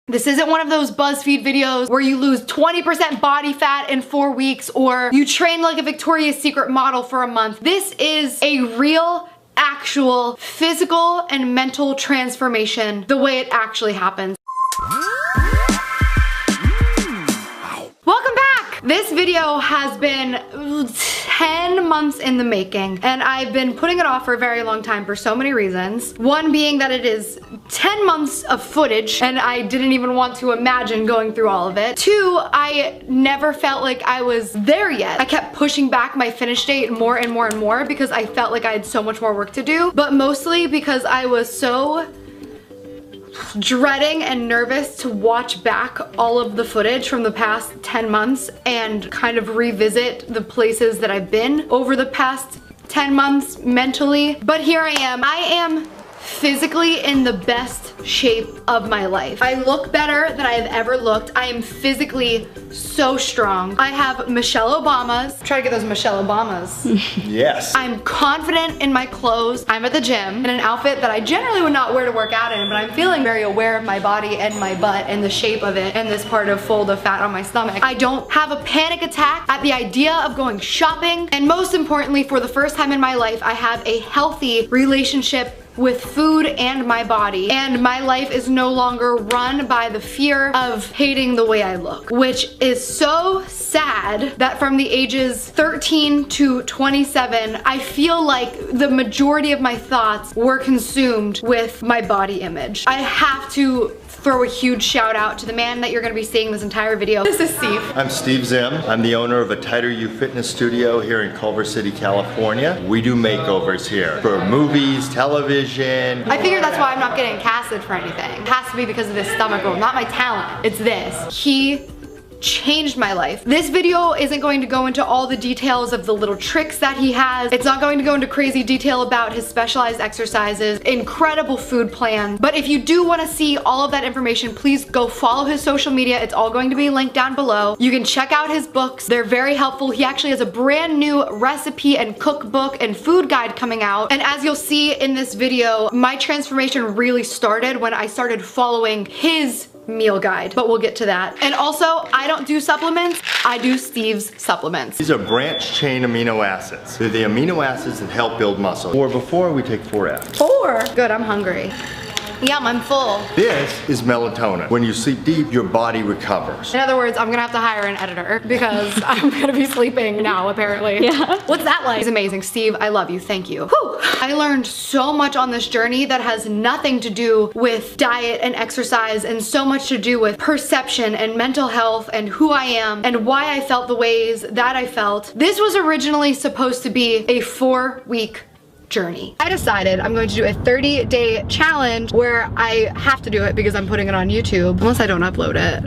This isn't one of those BuzzFeed videos where you lose 20% body fat in 4 weeks or you train like a Victoria's Secret model for a month. This is a real, actual physical and mental transformation the way it actually happens. Welcome back! This video has been 10 months in the making, and I've been putting it off for a very long time for so many reasons. One being that it is 10 months of footage, and I didn't even want to imagine going through all of it. Two, I never felt like I was there yet. I kept pushing back my finish date more and more and more because I felt like I had so much more work to do, but mostly because I was so dreading and nervous to watch back all of the footage from the past 10 months and kind of revisit the places that I've been over the past 10 months mentally. But here I am. I am physically in the best shape of my life. I look better than I've ever looked. I am physically so strong. I have Michelle Obama's. Try to get those Michelle Obamas. Yes. I'm confident in my clothes. I'm at the gym in an outfit that I generally would not wear to work out in, but I'm feeling very aware of my body and my butt and the shape of it and this part of fold of fat on my stomach. I don't have a panic attack at the idea of going shopping. And most importantly, for the first time in my life, I have a healthy relationship with food and my body, and my life is no longer run by the fear of hating the way I look, which is so sad that from the ages 13 to 27, I feel like the majority of my thoughts were consumed with my body image. I have to throw a huge shout out to the man that you're gonna be seeing this entire video. This is Steve. I'm Steve Zim. I'm the owner of a Tighter You Fitness Studio here in Culver City, California. We do makeovers here for movies, television. I figure that's why I'm not getting casted for anything. It has to be because of this stomach roll, not my talent. It's this. He changed my life. This video isn't going to go into all the details of the little tricks that he has. It's not going to go into crazy detail about his specialized exercises, incredible food plan. But if you do want to see all of that information, please go follow his social media. It's all going to be linked down below. You can check out his books. They're very helpful. He actually has a brand new recipe and cookbook and food guide coming out. And as you'll see in this video, my transformation really started when I started following his meal guide, but we'll get to that. And also, I don't do supplements, I do Steve's supplements. These are branched chain amino acids. They're the amino acids that help build muscle. Or before we take 4F. 4? Good, I'm hungry. Yum, I'm full. This is melatonin. When you sleep deep, your body recovers. In other words, I'm gonna have to hire an editor because I'm gonna be sleeping now, apparently. Yeah. What's that like? It's amazing. Steve, I love you. Thank you. Whew. I learned so much on this journey that has nothing to do with diet and exercise and so much to do with perception and mental health and who I am and why I felt the ways that I felt. This was originally supposed to be a 4-week journey. I decided I'm going to do a 30-day challenge where I have to do it because I'm putting it on YouTube, unless I don't upload it.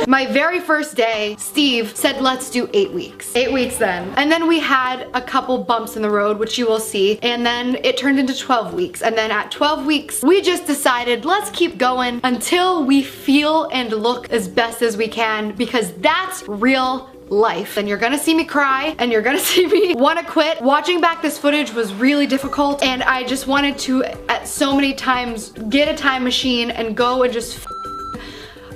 My very first day, Steve said, let's do 8 weeks. 8 weeks then. And then we had a couple bumps in the road, which you will see. And then it turned into 12 weeks. And then at 12 weeks, we just decided, let's keep going until we feel and look as best as we can, because that's real life. And you're gonna see me cry and you're gonna see me wanna quit. Watching back this footage was really difficult, and I just wanted to at so many times get a time machine and go and just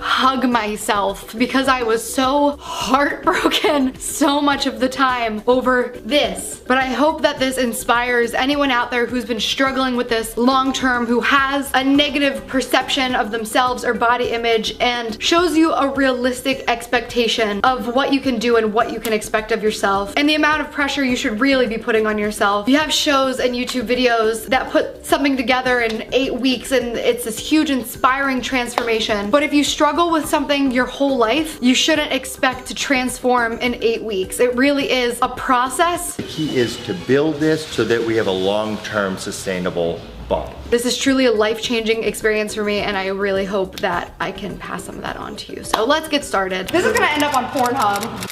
hug myself because I was so heartbroken so much of the time over this. But I hope that this inspires anyone out there who's been struggling with this long term, who has a negative perception of themselves or body image, and shows you a realistic expectation of what you can do and what you can expect of yourself and the amount of pressure you should really be putting on yourself. You have shows and YouTube videos that put something together in 8 weeks and it's this huge inspiring transformation. But if you struggle with something your whole life, you shouldn't expect to transform in 8 weeks. It really is a process. The key is to build this so that we have a long-term sustainable body. This is truly a life-changing experience for me, and I really hope that I can pass some of that on to you. So let's get started. This is gonna end up on Pornhub.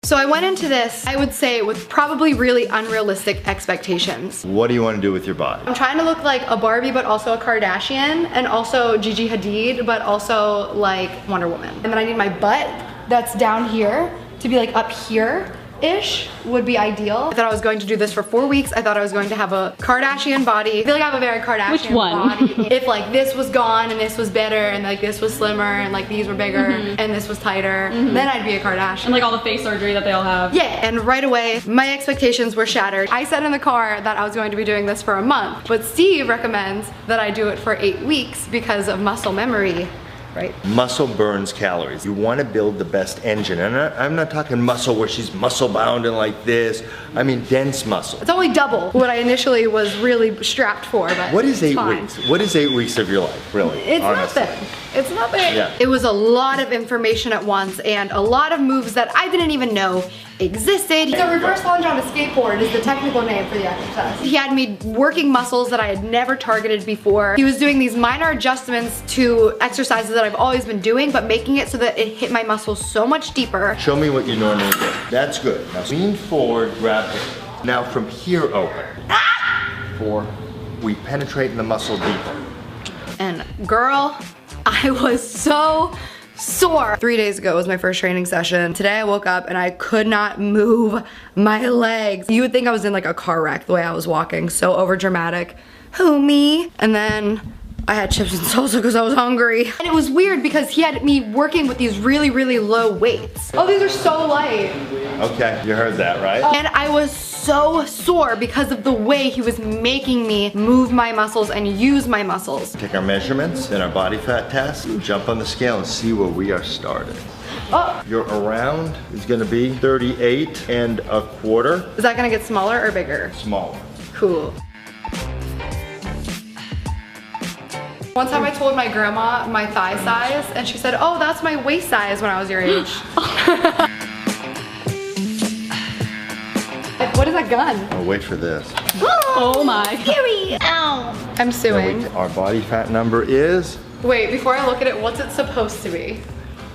So I went into this, I would say, with probably really unrealistic expectations. What do you want to do with your body? I'm trying to look like a Barbie, but also a Kardashian, and also Gigi Hadid, but also like Wonder Woman. And then I need my butt that's down here to be like up here, ish would be ideal. I thought I was going to do this for 4 weeks. I thought I was going to have a Kardashian body. I feel like I have a very Kardashian Which one? body. If like this was gone and this was better and like this was slimmer and like these were bigger and this was tighter, then I'd be a Kardashian. And like all the face surgery that they all have. Yeah, and right away, my expectations were shattered. I said in the car that I was going to be doing this for a month, but Steve recommends that I do it for 8 weeks because of muscle memory. Right. Muscle burns calories. You want to build the best engine. And I'm not talking muscle where she's muscle bound and like this. I mean dense muscle. It's only double what I initially was really strapped for, but What is 8 fine. weeks? What is 8 weeks of your life, really? It's honestly? nothing. It's nothing. Yeah. It was a lot of information at once and a lot of moves that I didn't even know existed. So reverse lunge on a skateboard is the technical name for the exercise. He had me working muscles that I had never targeted before. He was doing these minor adjustments to exercises that I've always been doing, but making it so that it hit my muscles so much deeper. Show me what you normally do. That's good. Now lean forward, grab it. Now from here open. 4. We penetrate in the muscle deeper. And girl, I was so sore. 3 days ago was my first training session. Today I woke up and I could not move my legs. You would think I was in like a car wreck the way I was walking. So over dramatic. Who, me? And then I had chips and salsa because I was hungry. And it was weird because he had me working with these really, really low weights. Oh, these are so light. Okay, you heard that, right? And I was so sore because of the way he was making me move my muscles and use my muscles. Take our measurements and our body fat test, jump on the scale and see where we are started. Oh, Your around is gonna be 38.25. is that gonna get smaller or bigger? Smaller. Cool. One time I told my grandma my thigh size and she said, oh, that's my waist size when I was your age. What is that gun? Oh, wait for this. Oh my. Scary. Ow. I'm suing. Our body fat number is, Wait, before I look at it, what's it supposed to be?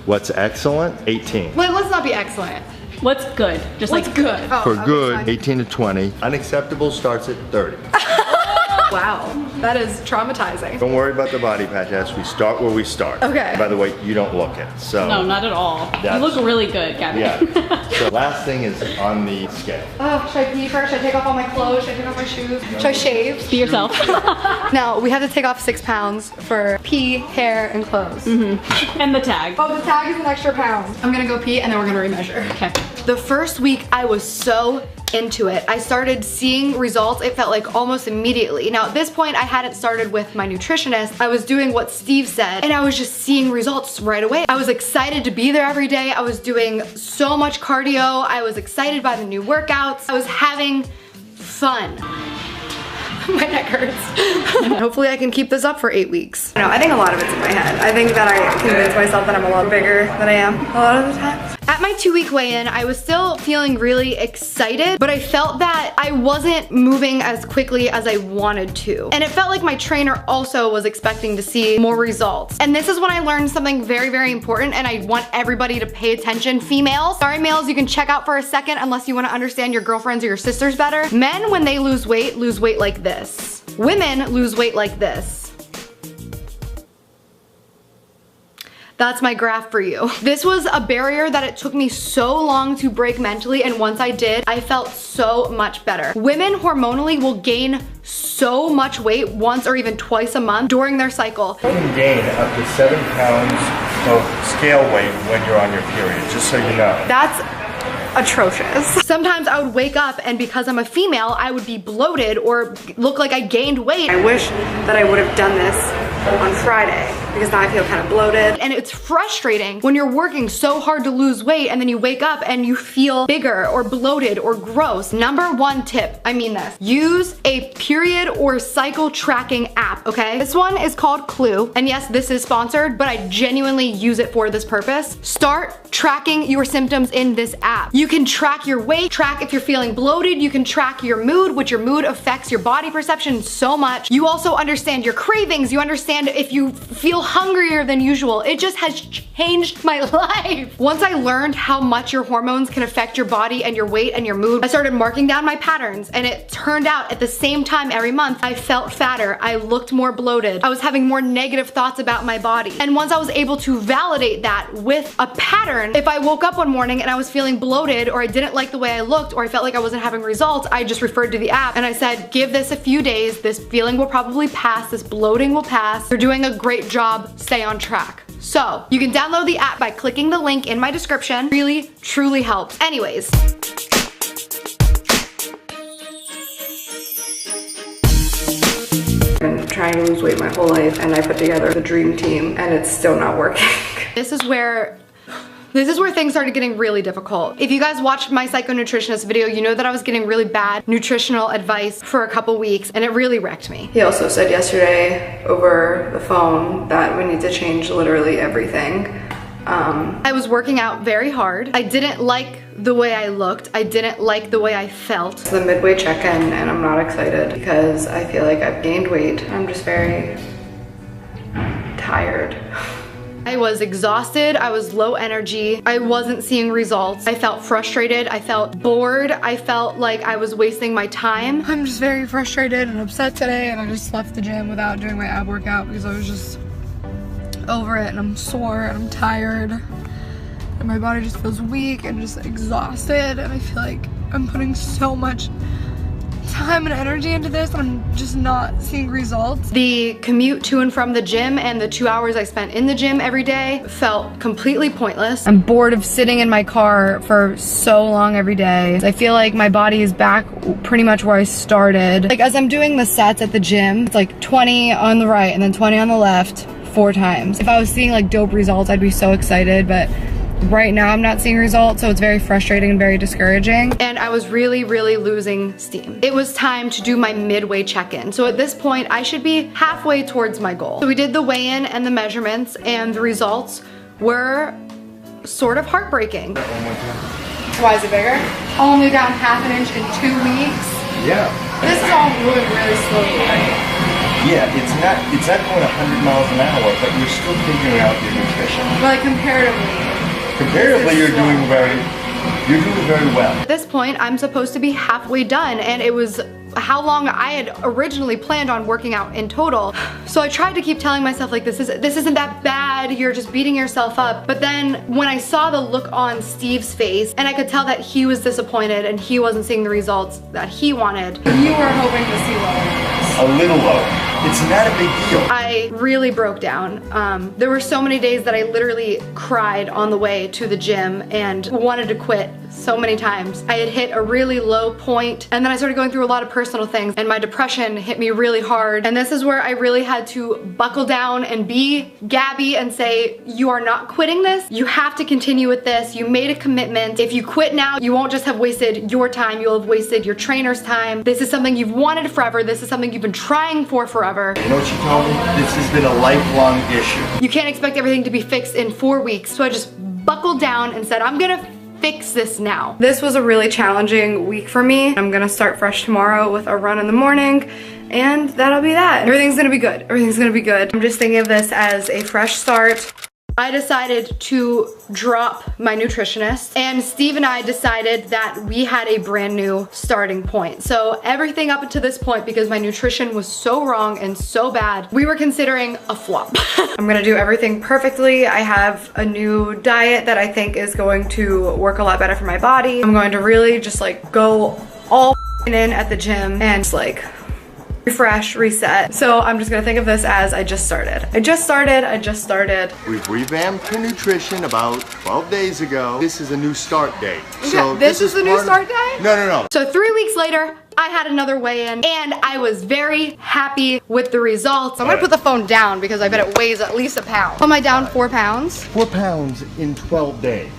what's excellent? 18. Wait, let's not be excellent. What's good? Just What's like good? Oh, For okay, good, fine. 18 to 20. Unacceptable starts at 30. Wow, that is traumatizing. Don't worry about the body fat test. We start where we start. Okay. By the way, you don't look it. So no, not at all. You That's- look really good, Gabby. yeah. So last thing is on the scale. Oh, should I pee first? Should I take off all my clothes? Should I take off my shoes? Should I shave? Be yourself. Now, we have to take off 6 pounds for pee, hair, and clothes. And the tag. Oh, the tag is an extra pound. I'm gonna go pee and then we're gonna remeasure. Okay. The first week I was so into it. I started seeing results, it felt like almost immediately. Now at this point I hadn't started with my nutritionist. I was doing what Steve said and I was just seeing results right away. I was excited to be there every day. I was doing so much cardio. I was excited by the new workouts. I was having fun. My neck hurts. Hopefully I can keep this up for 8 weeks. No, I think a lot of it's in my head. I think that I convince myself that I'm a lot bigger than I am a lot of the times. At my 2-week weigh-in, I was still feeling really excited, but I felt that I wasn't moving as quickly as I wanted to. And it felt like my trainer also was expecting to see more results. And this is when I learned something very, very important, and I want everybody to pay attention. Females, sorry males, you can check out for a second unless you want to understand your girlfriends or your sisters better. Men, when they lose weight like this. Women lose weight like this. That's my graph for you. This was a barrier that it took me so long to break mentally, and once I did, I felt so much better. Women hormonally will gain so much weight once or even twice a month during their cycle. You can gain up to 7 pounds of scale weight when you're on your period, just so you know. That's atrocious. Sometimes I would wake up and because I'm a female, I would be bloated or look like I gained weight. I wish that I would have done this on Friday because now I feel kind of bloated. And it's frustrating when you're working so hard to lose weight and then you wake up and you feel bigger or bloated or gross. Number 1 tip, I mean this, use a period or cycle tracking app, okay? This one is called Clue, and yes, this is sponsored, but I genuinely use it for this purpose. Start tracking your symptoms in this app. You can track your weight, track if you're feeling bloated, you can track your mood, which your mood affects your body perception so much. You also understand your cravings, you understand understand if you feel hungrier than usual. It just has changed my life. Once I learned how much your hormones can affect your body and your weight and your mood, I started marking down my patterns, and it turned out at the same time every month, I felt fatter, I looked more bloated, I was having more negative thoughts about my body. And once I was able to validate that with a pattern, if I woke up one morning and I was feeling bloated, or I didn't like the way I looked, or I felt like I wasn't having results, I just referred to the app and I said, give this a few days, this feeling will probably pass, this bloating will pass, you're doing a great job, stay on track. So you can download the app by clicking the link in my description. Really, truly helps. Anyways. I've been trying to lose weight my whole life, and I put together the dream team and it's still not working. This is where things started getting really difficult. If you guys watched my psychonutritionist video, you know that I was getting really bad nutritional advice for a couple weeks, and it really wrecked me. He also said yesterday over the phone that we need to change literally everything. I was working out very hard. I didn't like the way I looked. I didn't like the way I felt. It's the midway check-in, and I'm not excited because I feel like I've gained weight. I'm just very tired. I was exhausted, I was low energy, I wasn't seeing results, I felt frustrated, I felt bored, I felt like I was wasting my time. I'm just very frustrated and upset today, and I just left the gym without doing my ab workout because I was just over it, and I'm sore and I'm tired and my body just feels weak and just exhausted, and I feel like I'm putting so much time and energy into this, I'm just not seeing results. The commute to and from the gym and the 2 hours I spent in the gym every day felt completely pointless. I'm bored of sitting in my car for so long every day. I feel like my body is back pretty much where I started. Like, as I'm doing the sets at the gym, it's like 20 on the right and then 20 on the left 4 times. If I was seeing like dope results, I'd be so excited, but right now I'm not seeing results, so it's very frustrating and very discouraging. And I was really, really losing steam. It was time to do my midway check-in. So at this point, I should be halfway towards my goal. So we did the weigh-in and the measurements, and the results were sort of heartbreaking. Why is it bigger? Only down ½ inch in 2 weeks. Yeah. This is all moving really slowly, right? Yeah, it's not going 100 miles an hour, but you're still figuring out your nutrition. But like comparatively, you're doing very well. At this point, I'm supposed to be halfway done, and it was how long I had originally planned on working out in total. So I tried to keep telling myself, like, this isn't that bad, you're just beating yourself up. But then when I saw the look on Steve's face, and I could tell that he was disappointed and he wasn't seeing the results that he wanted. You were hoping to see lower. A little lower. It's not a big deal. I really broke down. There were so many days that I literally cried on the way to the gym and wanted to quit so many times. I had hit a really low point, and then I started going through a lot of personal things, and my depression hit me really hard. And this is where I really had to buckle down and be Gabby and say, you are not quitting this. You have to continue with this. You made a commitment. If you quit now, you won't just have wasted your time, you'll have wasted your trainer's time. This is something you've wanted forever. This is something you've been trying for forever. You know what she told me? This has been a lifelong issue. You can't expect everything to be fixed in 4 weeks. So I just buckled down and said, I'm gonna fix this now. This was a really challenging week for me. I'm gonna start fresh tomorrow with a run in the morning, and that'll be that. Everything's gonna be good. Everything's gonna be good. I'm just thinking of this as a fresh start. I decided to drop my nutritionist, and Steve and I decided that we had a brand new starting point. So everything up to this point, because my nutrition was so wrong and so bad, we were considering a flop. I'm gonna do everything perfectly. I have a new diet that I think is going to work a lot better for my body. I'm going to really just like go all in at the gym and just like refresh, reset. So I'm just gonna think of this as I just started. I just started. We've revamped your nutrition about 12 days ago. This is a new start date. So this is the new start date? No. So 3 weeks later, I had another weigh-in, and I was very happy with the results. I'm gonna put the phone down because I bet it weighs at least a pound. Am I down 4 pounds? 4 pounds in 12 days.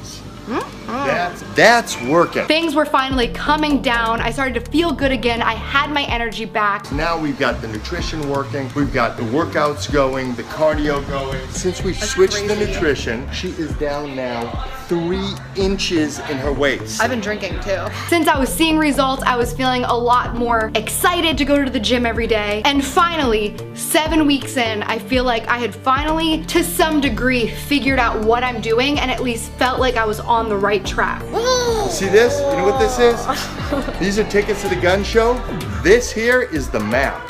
That's working. Things were finally coming down. I started to feel good again. I had my energy back. Now we've got the nutrition working, we've got the workouts going, the cardio going. Since we switched the nutrition, she is down now 3 inches in her waist. I've been drinking too. Since I was seeing results, I was feeling a lot more excited to go to the gym every day. And finally, 7 weeks in, I feel like I had finally, to some degree, figured out what I'm doing and at least felt like I was on the right track. See this? You know what this is? These are tickets to the gun show. This here is the map.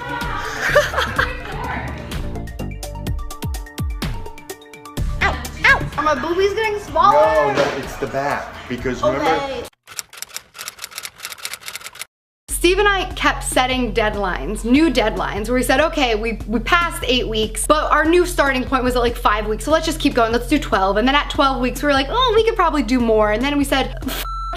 Ow, ow! Are my boobies getting smaller? No, it's the back. Because remember, Steve and I kept setting deadlines, new deadlines, where we said, okay, we passed 8 weeks, but our new starting point was at like 5 weeks, so let's just keep going, let's do 12. And then at 12 weeks, we were like, oh, we could probably do more. And then we said,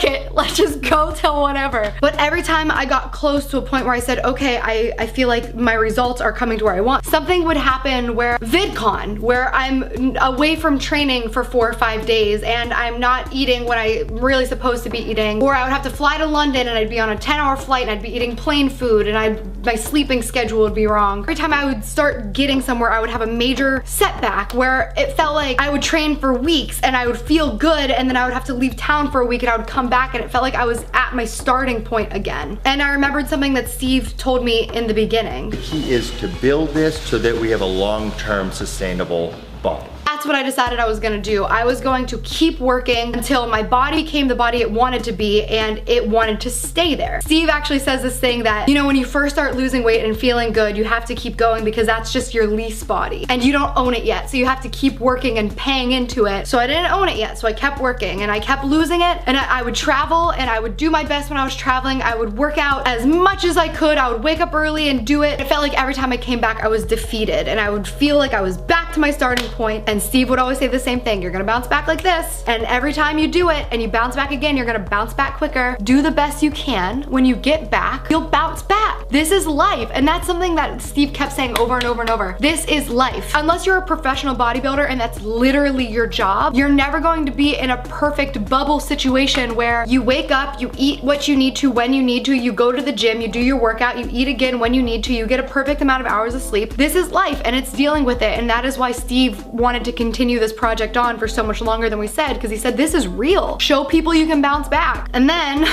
it, let's just go till whatever. But every time I got close to a point where I said, okay, I feel like my results are coming to where I want, something would happen where VidCon, where I'm away from training for 4 or 5 days and I'm not eating what I'm really supposed to be eating, or I would have to fly to London and I'd be on a 10-hour flight and I'd be eating plain food and my sleeping schedule would be wrong. Every time I would start getting somewhere, I would have a major setback where it felt like I would train for weeks and I would feel good and then I would have to leave town for a week and I would come back and it felt like I was at my starting point again. And I remembered something that Steve told me in the beginning. the key is to build this so that we have a long-term sustainable body. That's what I decided I was gonna do. I was going to keep working until my body became the body it wanted to be and it wanted to stay there. Steve actually says this thing that, you know, when you first start losing weight and feeling good, you have to keep going because that's just your lease body and you don't own it yet. So you have to keep working and paying into it. So I didn't own it yet, so I kept working and I kept losing it, and I would travel and I would do my best when I was traveling. I would work out as much as I could. I would wake up early and do it. It felt like every time I came back, I was defeated and I would feel like I was back to my starting point. And Steve would always say the same thing, you're gonna bounce back like this, and every time you do it and you bounce back again, you're gonna bounce back quicker. Do the best you can. When you get back, you'll bounce back. This is life, and that's something that Steve kept saying over and over and over. This is life. Unless you're a professional bodybuilder and that's literally your job, you're never going to be in a perfect bubble situation where you wake up, you eat what you need to when you need to, you go to the gym, you do your workout, you eat again when you need to, you get a perfect amount of hours of sleep. This is life and it's dealing with it, and that is why Steve wanted to continue this project on for so much longer than we said, because he said this is real. Show people you can bounce back. And then,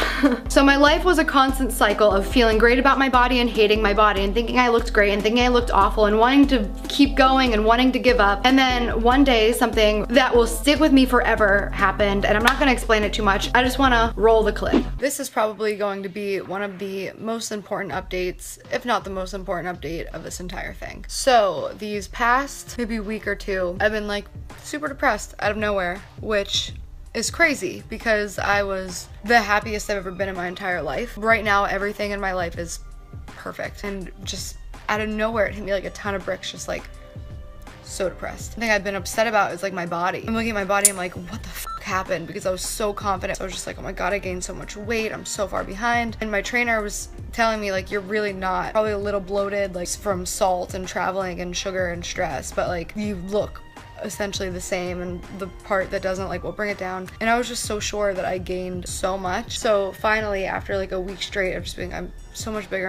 so my life was a constant cycle of feeling great about my body and hating my body and thinking I looked great and thinking I looked awful and wanting to keep going and wanting to give up. And then one day something that will stick with me forever happened, and I'm not gonna explain it too much. I just wanna roll the clip. This is probably going to be one of the most important updates, if not the most important update of this entire thing. So these past maybe week or two, I've been like super depressed out of nowhere, which is crazy because I was the happiest I've ever been in my entire life. Right now, everything in my life is perfect, and just out of nowhere, it hit me like a ton of bricks, just like so depressed. The thing I've been upset about is like my body. I'm looking at my body, I'm like, what the fuck happened? Because I was so confident. So I was just like, oh my God, I gained so much weight. I'm so far behind. And my trainer was telling me like, you're really not, probably a little bloated, like from salt and traveling and sugar and stress, but like you look essentially the same, and the part that doesn't like will bring it down. And I was just so sure that I gained so much. So finally, after like a week straight of just being, I'm so much bigger,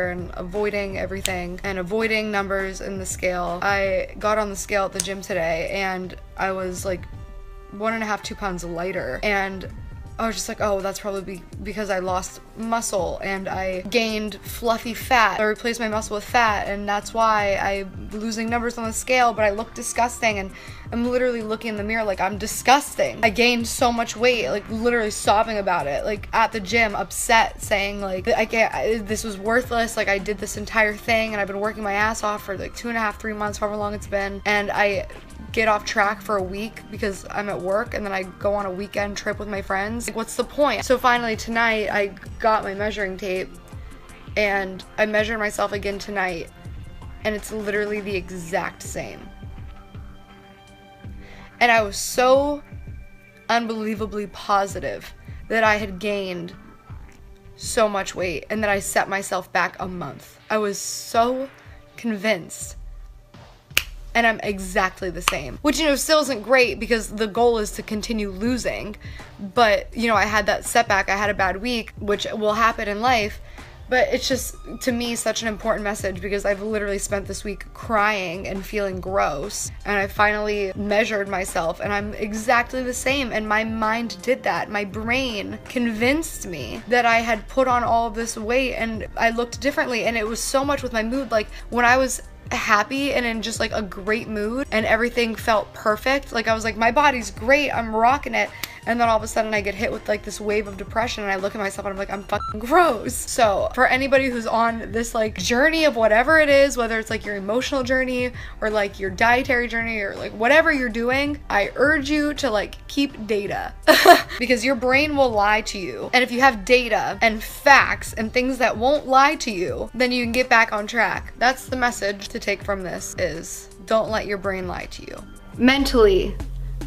and avoiding everything and avoiding numbers in the scale, I got on the scale at the gym today and I was like 1.5 to 2 pounds lighter, and I was just like, oh, that's probably because I lost muscle and I gained fluffy fat. I replaced my muscle with fat, and that's why I'm losing numbers on the scale, but I look disgusting, and I'm literally looking in the mirror like I'm disgusting. I gained so much weight, like literally sobbing about it, like at the gym, upset, saying like, this was worthless, like I did this entire thing and I've been working my ass off for like 2.5, 3 months, however long it's been, and I get off track for a week because I'm at work, and then I go on a weekend trip with my friends. Like, what's the point? So finally tonight I got my measuring tape and I measured myself again tonight, and it's literally the exact same. And I was so unbelievably positive that I had gained so much weight and that I set myself back a month. I was so convinced. and I'm exactly the same. Which, you know, still isn't great because the goal is to continue losing. But, you know, I had that setback, I had a bad week, which will happen in life. But it's just, to me, such an important message because I've literally spent this week crying and feeling gross. And I finally measured myself and I'm exactly the same. And my mind did that. My brain convinced me that I had put on all of this weight and I looked differently. And it was so much with my mood. Like when I was happy and in just like a great mood and everything felt perfect, like I was like, my body's great, I'm rocking it. And then all of a sudden I get hit with like this wave of depression and I look at myself and I'm like, I'm fucking gross. So for anybody who's on this like journey of whatever it is, whether it's like your emotional journey or like your dietary journey or like whatever you're doing, I urge you to like keep data because your brain will lie to you. And if you have data and facts and things that won't lie to you, then you can get back on track. That's the message to take from this is don't let your brain lie to you. Mentally,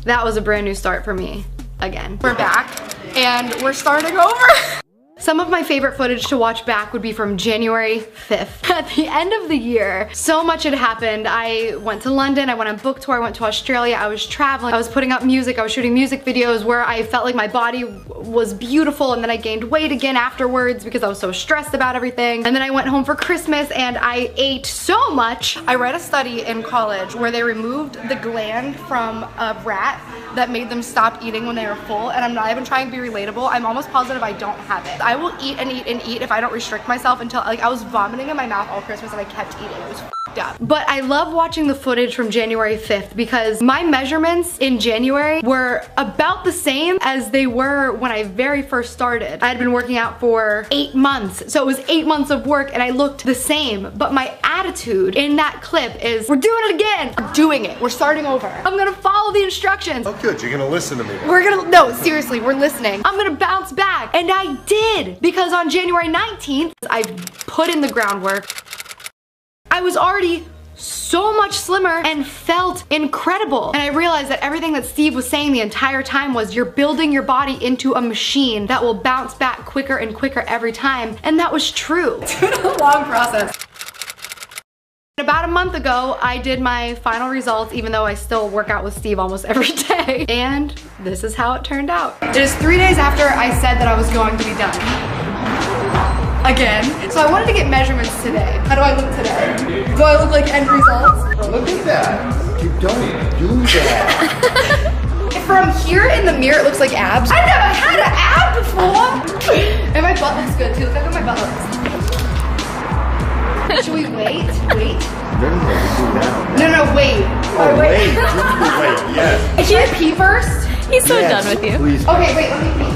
that was a brand new start for me. Again. We're back and we're starting over. Some of my favorite footage to watch back would be from January 5th. At the end of the year, so much had happened. I went to London, I went on book tour, I went to Australia, I was traveling, I was putting up music, I was shooting music videos where I felt like my body was beautiful and then I gained weight again afterwards because I was so stressed about everything. And then I went home for Christmas and I ate so much. I read a study in college where they removed the gland from a rat that made them stop eating when they were full, and I'm not even trying to be relatable. I'm almost positive I don't have it. I will eat and eat and eat if I don't restrict myself until, like, I was vomiting in my mouth all Christmas and I kept eating. It was f***ed up. But I love watching the footage from January 5th because my measurements in January were about the same as they were when I very first started. I had been working out for 8 months, so it was 8 months of work and I looked the same. But my attitude in that clip is, we're doing it again. We're doing it. We're starting over. I'm gonna follow the instructions. Oh good, you're gonna listen to me then. We're gonna, no, seriously, we're listening. I'm gonna bounce back. And I did, because on January 19th, I put in the groundwork. I was already so much slimmer and felt incredible. And I realized that everything that Steve was saying the entire time was you're building your body into a machine that will bounce back quicker and quicker every time. And that was true. It's been a long process. About a month ago, I did my final results, even though I still work out with Steve almost every day. And this is how it turned out. It is 3 days after I said that I was going to be done. Again. So I wanted to get measurements today. How do I look today? Do I look like end results? Oh, look at that. You don't do that. From here in the mirror, it looks like abs. I never had an ab before. And my butt looks good too. Look how good my butt looks. Should we wait? Wait. No, now. No, wait. Oh, wait. Wait, yes. Should I pee first? He's so Yes, done with you. Please. Okay, wait, let me pee.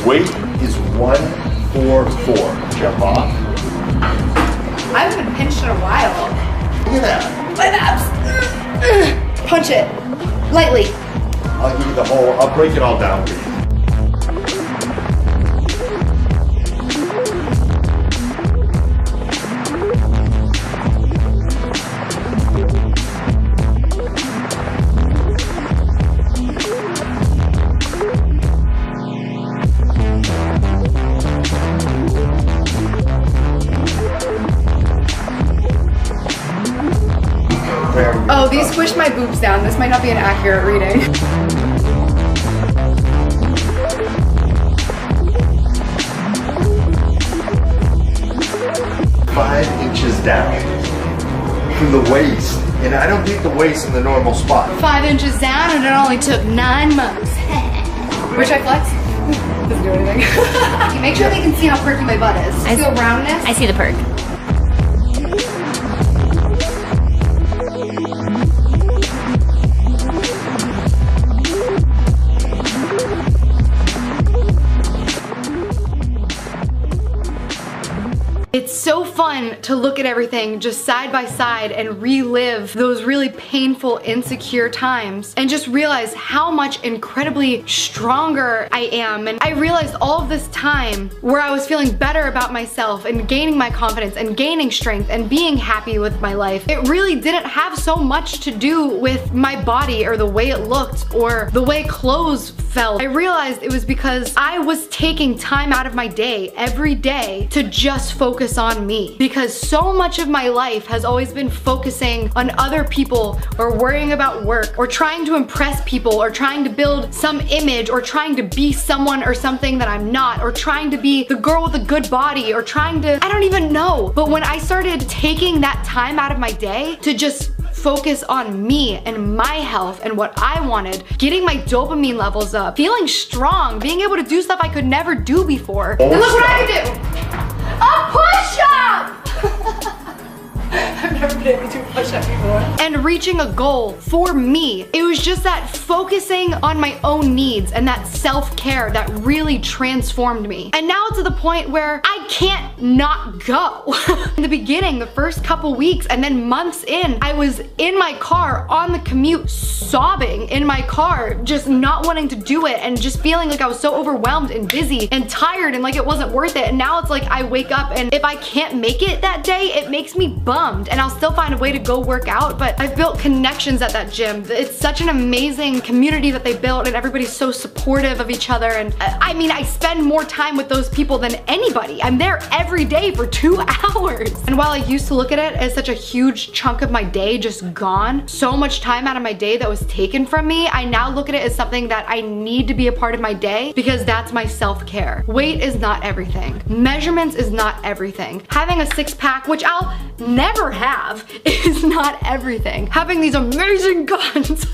Weight is 144. Jump off. I haven't been pinched in a while. Look at that. My abs. Punch it. Lightly. I'll give you the whole, I'll break it all down for you. Oh, these squished my boobs down. This might not be an accurate reading. Five inches down from the waist. And I don't think the waist in the normal spot. 5 inches down and it only took 9 months. Which I flex. Doesn't do anything. Make sure they can see how perky my butt is. I feel roundness. I see the perk. It's so fun to look at everything just side by side and relive those really painful, insecure times and just realize how much incredibly stronger I am. And I realized all of this time where I was feeling better about myself and gaining my confidence and gaining strength and being happy with my life, it really didn't have so much to do with my body or the way it looked or the way clothes felt. I realized it was because I was taking time out of my day every day to just focus focus on me, because so much of my life has always been focusing on other people or worrying about work or trying to impress people or trying to build some image or trying to be someone or something that I'm not, or trying to be the girl with a good body, or trying to, I don't even know. But when I started taking that time out of my day to just focus on me and my health and what I wanted, getting my dopamine levels up, feeling strong, being able to do stuff I could never do before. And look what I can do! A push-up! I've never been able to do a push-up before. And reaching a goal for me. It was just that focusing on my own needs and that self-care that really transformed me. And now it's to the point where I can't not go. In the beginning, the first couple weeks and then months in, I was in my car on the commute sobbing in my car, just not wanting to do it and just feeling like I was so overwhelmed and busy and tired and like it wasn't worth it. And now it's like I wake up and if I can't make it that day, it makes me bummed. And I'll still find a way to go work out, but I've built connections at that gym. It's such an amazing community that they built, and everybody's so supportive of each other. And I mean, I spend more time with those people than anybody. I'm there every day for 2 hours. And while I used to look at it as such a huge chunk of my day just gone, so much time out of my day that was taken from me, I now look at it as something that I need to be a part of my day because that's my self-care. Weight is not everything. Measurements is not everything. Having a six-pack, which I'll never have, is not everything. Having these amazing guns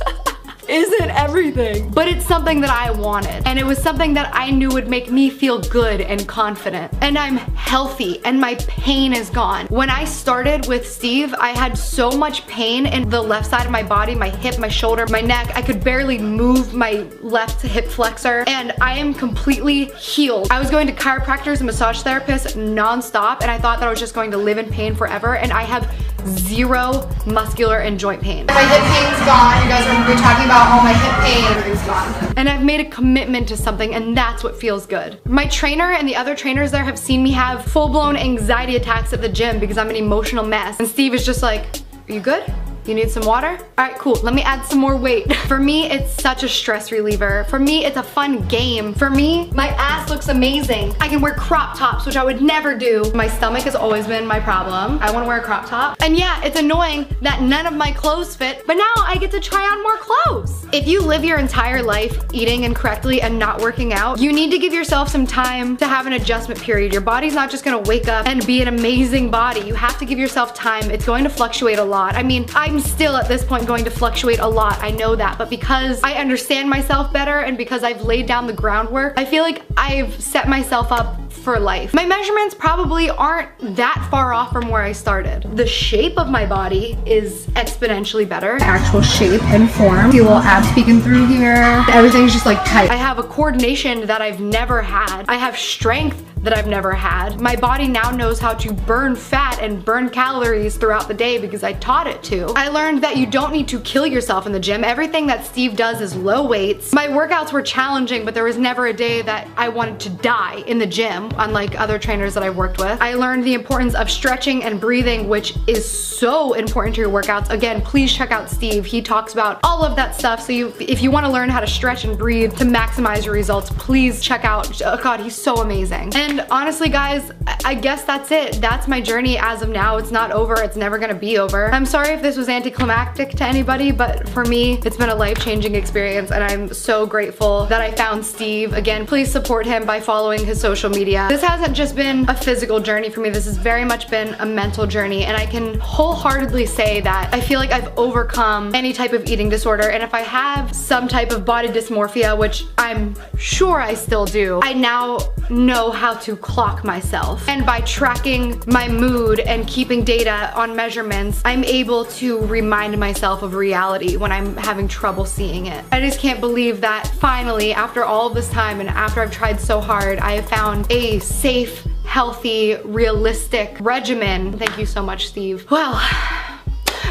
isn't everything, but it's something that I wanted, and it was something that I knew would make me feel good and confident. And I'm healthy and my pain is gone. When I started with Steve, I had so much pain in the left side of my body, my hip, my shoulder, my neck. I could barely move my left hip flexor, and I am completely healed. I was going to chiropractors and massage therapists non-stop, and I thought that I was just going to live in pain forever, and I have zero muscular and joint pain. My hip pain's gone. You guys are gonna be talking about all my hip pain, everything's gone. And I've made a commitment to something, and that's what feels good. My trainer and the other trainers there have seen me have full-blown anxiety attacks at the gym because I'm an emotional mess. And Steve is just like, are you good? You need some water? All right, cool. Let me add some more weight. For me, it's such a stress reliever. For me, it's a fun game. For me, my ass looks amazing. I can wear crop tops, which I would never do. My stomach has always been my problem. I want to wear a crop top. And yeah, it's annoying that none of my clothes fit, but now I get to try on more clothes. If you live your entire life eating incorrectly and not working out, you need to give yourself some time to have an adjustment period. Your body's not just gonna wake up and be an amazing body. You have to give yourself time. It's going to fluctuate a lot. I mean, I'm still at this point going to fluctuate a lot, I know that, but because I understand myself better and because I've laid down the groundwork, I feel like I've set myself up for life. My measurements probably aren't that far off from where I started. The shape of my body is exponentially better. Actual shape and form. See a little abs peeking through here. Everything's just like tight. I have a coordination that I've never had. I have strength that I've never had. My body now knows how to burn fat and burn calories throughout the day because I taught it to. I learned that you don't need to kill yourself in the gym. Everything that Steve does is low weights. My workouts were challenging, but there was never a day that I wanted to die in the gym, unlike other trainers that I've worked with. I learned the importance of stretching and breathing, which is so important to your workouts. Again, please check out Steve. He talks about all of that stuff. So if you want to learn how to stretch and breathe to maximize your results, please check out, oh God, he's so amazing. And honestly, guys, I guess that's it. That's my journey as of now. It's not over. It's never gonna be over. I'm sorry if this was anticlimactic to anybody, but for me, it's been a life-changing experience, and I'm so grateful that I found Steve. Again, please support him by following his social media. This hasn't just been a physical journey for me. This has very much been a mental journey, and I can wholeheartedly say that I feel like I've overcome any type of eating disorder, and if I have some type of body dysmorphia, which I'm sure I still do, I now know how to clock myself. And by tracking my mood and keeping data on measurements, I'm able to remind myself of reality when I'm having trouble seeing it. I just can't believe that finally, after all of this time and after I've tried so hard, I have found a safe, healthy, realistic regimen. Thank you so much, Steve. Well,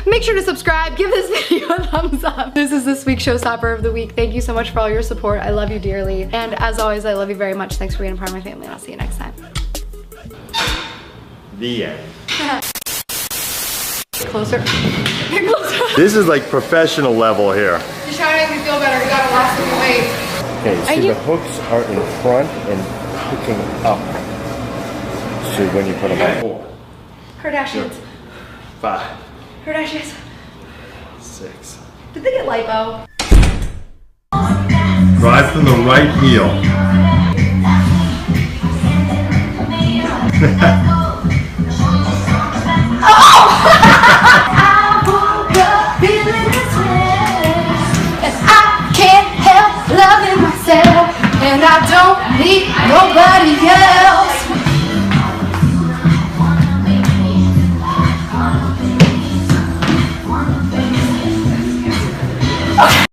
make sure to subscribe, give this video a thumbs up. This is this week's Showstopper of the Week. Thank you so much for all your support. I love you dearly. And as always, I love you very much. Thanks for being a part of my family, and I'll see you next time. The end. Closer. Get closer. This is like professional level here. You're trying to make me feel better. You gotta lost some weight. Okay, so the hooks are in front and hooking up. So when you put them on. 4, Kardashians. 5, Kardashians. 6. Did they get lipo? Drive from the right heel. And I don't need nobody else.